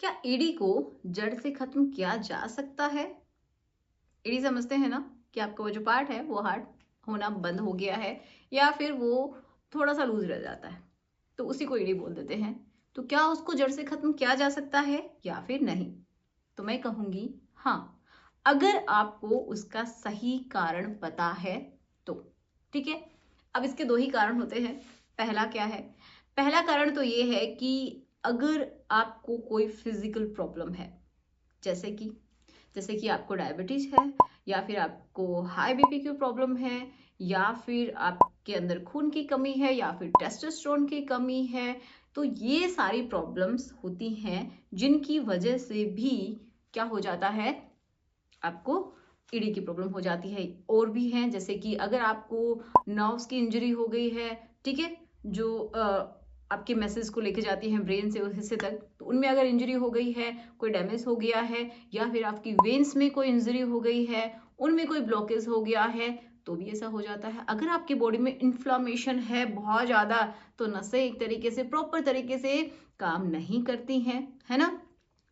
क्या ईडी को जड़ से खत्म किया जा सकता है? ईडी समझते हैं ना कि आपका वो जो पार्ट है वो हार्ड होना बंद हो गया है या फिर वो थोड़ा सा लूज रह जाता है, तो उसी को ईडी बोल देते हैं। तो क्या उसको जड़ से खत्म किया जा सकता है या फिर नहीं? तो मैं कहूंगी हाँ, अगर आपको उसका सही कारण पता है तो। ठीक है, अब इसके दो ही कारण होते हैं। पहला क्या है? पहला कारण तो ये है कि अगर आपको कोई फिजिकल प्रॉब्लम है, जैसे कि आपको डायबिटीज है, या फिर आपको हाई बीपी की प्रॉब्लम है, या फिर आपके अंदर खून की कमी है, या फिर टेस्टोस्टेरोन की कमी है, तो ये सारी प्रॉब्लम्स होती हैं जिनकी वजह से भी क्या हो जाता है, आपको ईडी की प्रॉब्लम हो जाती है। और भी हैं, जैसे कि अगर आपको नर्व्स की इंजरी हो गई है, ठीक है, जो आपके मैसेज को लेके जाती हैं ब्रेन से उस हिस्से तक, तो उनमें अगर इंजरी हो गई है, कोई डैमेज हो गया है, या फिर आपकी वेन्स में कोई इंजरी हो गई है, उनमें कोई ब्लॉकेज हो गया है, तो भी ऐसा हो जाता है। अगर आपकी बॉडी में इन्फ्लामेशन है बहुत ज्यादा, तो नसें एक तरीके से प्रॉपर तरीके से काम नहीं करती हैं, है ना,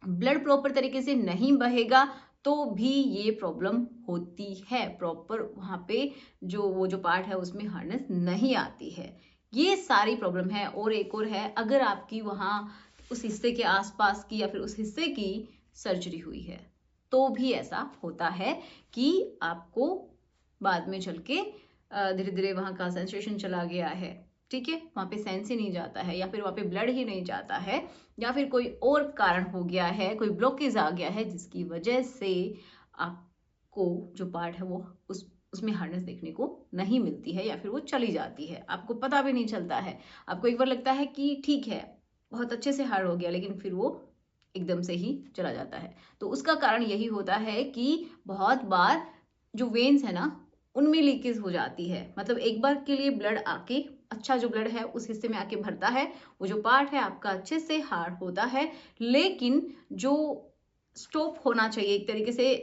ब्लड प्रॉपर तरीके से नहीं बहेगा, तो भी ये प्रॉब्लम होती है। प्रॉपर वहां पे जो वो जो पार्ट है उसमें हार्डनेस नहीं आती है। ये सारी प्रॉब्लम है। और एक और है, अगर आपकी वहां उस हिस्से के आसपास की या फिर उस हिस्से की सर्जरी हुई है, तो भी ऐसा होता है कि आपको बाद में चल के धीरे धीरे वहां का सेंसेशन चला गया है, ठीक है, वहां पे सेंस ही नहीं जाता है, या फिर वहां पे ब्लड ही नहीं जाता है, या फिर कोई और कारण हो गया है, कोई ब्लॉकेज आ गया है, जिसकी वजह से आपको जो पार्ट है वो उसमें हार्डनेस देखने को नहीं मिलती है, या फिर वो चली जाती है, आपको पता भी नहीं चलता है। आपको एक बार लगता है कि ठीक है, बहुत अच्छे से हार्ड हो गया, लेकिन फिर वो एकदम से ही चला जाता है। तो उसका कारण यही होता है कि बहुत बार जो वेन्स है ना, उनमें लीकेज हो जाती है। मतलब एक बार के लिए ब्लड आके, अच्छा जो ब्लड है उस हिस्से में आके भरता है, वो जो पार्ट है आपका अच्छे से हार्ड होता है, लेकिन जो स्टॉप होना चाहिए एक तरीके से,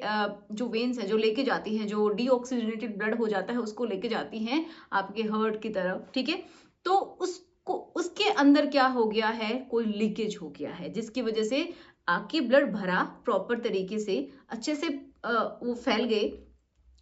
जो वेन्स है जो लेके जाती हैं, जो डीऑक्सीजनेटेड ब्लड हो जाता है उसको लेके जाती हैं आपके हार्ट की तरफ, ठीक है, तो उसको उसके अंदर क्या हो गया है, कोई लीकेज हो गया है, जिसकी वजह से आपकी ब्लड भरा प्रॉपर तरीके से अच्छे से वो फैल गए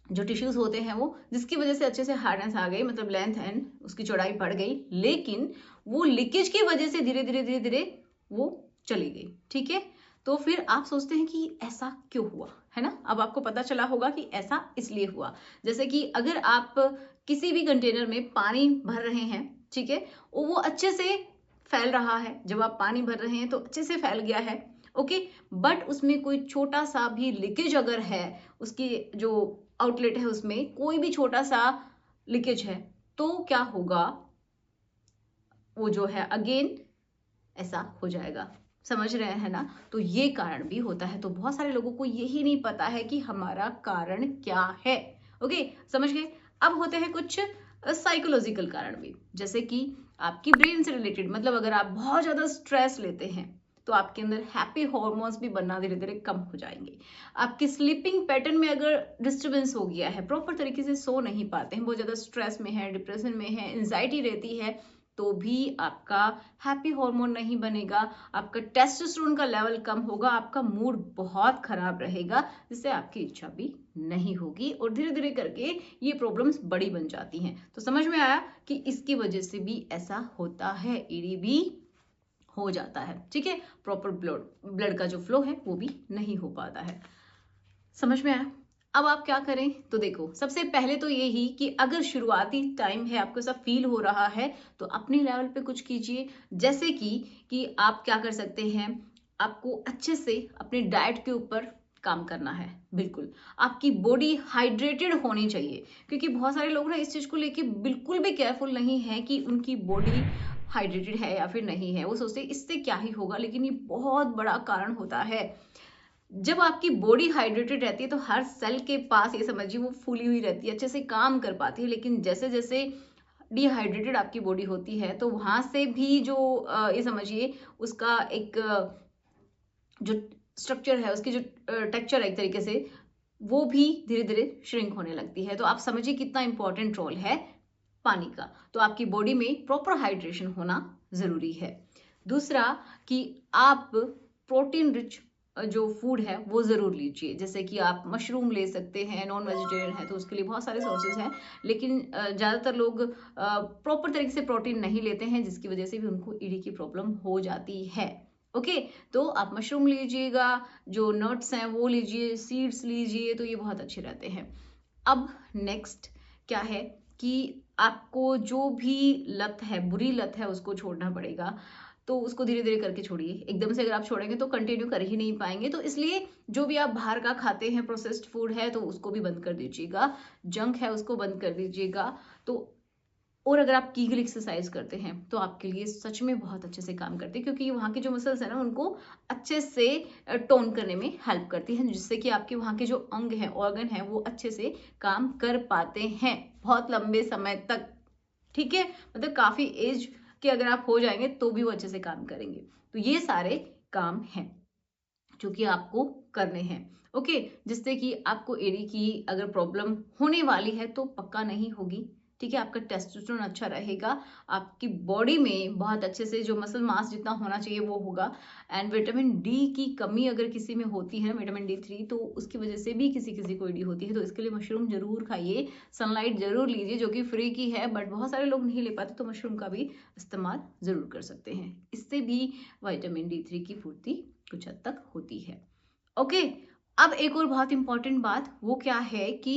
जो टिश्यूज होते हैं वो, जिसकी वजह से अच्छे से हार्डनेस आ गई, मतलब लेंथ एंड उसकी चौड़ाई बढ़ गई, लेकिन वो लीकेज की वजह से धीरे धीरे धीरे धीरे वो चली गई। ठीक है, तो फिर आप सोचते हैं कि ऐसा क्यों हुआ, है ना। अब आपको पता चला होगा कि ऐसा इसलिए हुआ, जैसे कि अगर आप किसी भी कंटेनर में पानी भर रहे हैं, ठीक है, वो अच्छे से फैल रहा है, जब आप पानी भर रहे हैं तो अच्छे से फैल गया है, ओके, बट उसमें कोई छोटा सा भी लीकेज अगर है, उसकी जो आउटलेट है उसमें कोई भी छोटा सा लीकेज है, तो क्या होगा, वो जो है अगेन ऐसा हो जाएगा। समझ रहे हैं ना। तो ये कारण भी होता है। तो बहुत सारे लोगों को यही नहीं पता है कि हमारा कारण क्या है। ओके, समझ गए। अब होते हैं कुछ साइकोलॉजिकल कारण भी, जैसे कि आपकी ब्रेन से रिलेटेड, मतलब अगर आप बहुत ज्यादा स्ट्रेस लेते हैं तो आपके अंदर हैप्पी हॉर्मोन्स भी बनना धीरे धीरे कम हो जाएंगे। आपके स्लीपिंग पैटर्न में अगर डिस्टर्बेंस हो गया है, प्रॉपर तरीके से सो नहीं पाते हैं, बहुत ज्यादा स्ट्रेस में है, डिप्रेशन में है, एंजाइटी रहती है, तो भी आपका हैप्पी हार्मोन नहीं बनेगा, आपका टेस्टोस्टेरोन का लेवल कम होगा, आपका मूड बहुत खराब रहेगा, जिससे आपकी इच्छा भी नहीं होगी, और धीरे धीरे करके ये प्रॉब्लम्स बड़ी बन जाती हैं। तो समझ में आया कि इसकी वजह से भी ऐसा होता है, ईडी भी हो जाता है, ठीक है, प्रॉपर ब्लड का जो फ्लो है वो भी नहीं हो पाता है। समझ में आया। अब आप क्या करें, तो देखो, सबसे पहले तो यही कि अगर शुरुआती टाइम है, आपको ऐसा फील हो रहा है, तो अपने लेवल पे कुछ कीजिए। जैसे कि आप क्या कर सकते हैं, आपको अच्छे से अपने डाइट के ऊपर काम करना है। बिल्कुल आपकी बॉडी हाइड्रेटेड होनी चाहिए, क्योंकि बहुत सारे लोग ना इस चीज को लेके बिल्कुल भी केयरफुल नहीं है कि उनकी बॉडी हाइड्रेटेड है या फिर नहीं है। वो सोचते हैं इससे क्या ही होगा, लेकिन ये बहुत बड़ा कारण होता है। जब आपकी बॉडी हाइड्रेटेड रहती है तो हर सेल के पास, ये समझिए, वो फूली हुई रहती है, अच्छे से काम कर पाती है। लेकिन जैसे जैसे डिहाइड्रेटेड आपकी बॉडी होती है, तो वहां से भी जो ये समझिए उसका एक जो स्ट्रक्चर है, उसकी जो टेक्सचर है एक तरीके से, वो भी धीरे धीरे श्रिंक होने लगती है। तो आप समझिए कितना इंपॉर्टेंट रोल है पानी का। तो आपकी बॉडी में प्रॉपर हाइड्रेशन होना जरूरी है। दूसरा कि आप प्रोटीन रिच जो फूड है वो ज़रूर लीजिए। जैसे कि आप मशरूम ले सकते हैं, नॉन वेजिटेरियन है तो उसके लिए बहुत सारे सोर्सेज हैं, लेकिन ज़्यादातर लोग प्रॉपर तरीके से प्रोटीन नहीं लेते हैं, जिसकी वजह से भी उनको ईडी की प्रॉब्लम हो जाती है। ओके, तो आप मशरूम लीजिएगा, जो नट्स हैं वो लीजिए, सीड्स लीजिए, तो ये बहुत अच्छे रहते हैं। अब नेक्स्ट क्या है कि आपको जो भी लत है, बुरी लत है, उसको छोड़ना पड़ेगा। तो उसको धीरे धीरे करके छोड़िए। एकदम से अगर आप छोड़ेंगे तो कंटिन्यू कर ही नहीं पाएंगे। तो इसलिए जो भी आप बाहर का खाते हैं, प्रोसेस्ड फूड है, तो उसको भी बंद कर दीजिएगा, जंक है उसको बंद कर दीजिएगा। तो और अगर आप कीगल एक्सरसाइज करते हैं तो आपके लिए सच में बहुत अच्छे से काम करती है, क्योंकि वहाँ के जो मसल्स है ना उनको अच्छे से टोन करने में हेल्प करती है, जिससे कि आपके वहाँ के जो अंग हैं, ऑर्गन हैं, वो अच्छे से काम कर पाते हैं बहुत लंबे समय तक। ठीक है, मतलब काफी एज के अगर आप हो जाएंगे तो भी वो अच्छे से काम करेंगे। तो ये सारे काम हैं जो कि आपको करने हैं। ओके, जिससे कि आपको एडी की अगर प्रॉब्लम होने वाली है तो पक्का नहीं होगी। ठीक है, आपका टेस्टोस्टेरोन अच्छा रहेगा, आपकी बॉडी में बहुत अच्छे से जो मसल मास जितना होना चाहिए वो होगा। एंड विटामिन डी की कमी अगर किसी में होती है, विटामिन D3, तो उसकी वजह से भी किसी किसी को एडी होती है। तो इसके लिए मशरूम जरूर खाइए, सनलाइट जरूर लीजिए, जो कि फ्री की है, बट बहुत सारे लोग नहीं ले पाते, तो मशरूम का भी इस्तेमाल जरूर कर सकते हैं। इससे भी विटामिन D3 की पूर्ति कुछ हद तक होती है। ओके, अब एक और बहुत इंपॉर्टेंट बात वो क्या है कि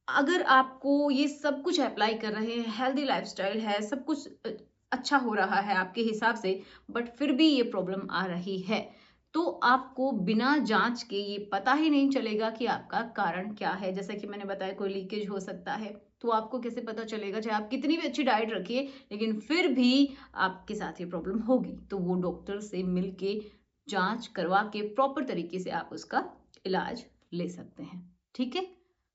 अगर आपको ये सब कुछ अप्लाई कर रहे हैं, हेल्दी लाइफस्टाइल है, सब कुछ अच्छा हो रहा है आपके हिसाब से, बट फिर भी ये प्रॉब्लम आ रही है, तो आपको बिना जांच के ये पता ही नहीं चलेगा कि आपका कारण क्या है। जैसा कि मैंने बताया, कोई लीकेज हो सकता है, तो आपको कैसे पता चलेगा? चाहे आप कितनी भी अच्छी डाइट रखिए, लेकिन फिर भी आपके साथ ये प्रॉब्लम होगी। तो वो डॉक्टर से मिलके जांच करवा के प्रॉपर तरीके से आप उसका इलाज ले सकते हैं। ठीक है,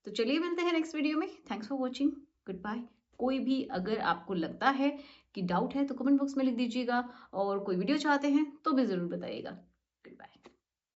तो चलिए मिलते हैं नेक्स्ट वीडियो में। Thanks for watching, goodbye. कोई भी अगर आपको लगता है कि डाउट है तो कमेंट बॉक्स में लिख दीजिएगा, और कोई वीडियो चाहते हैं तो भी जरूर बताइएगा। Good bye.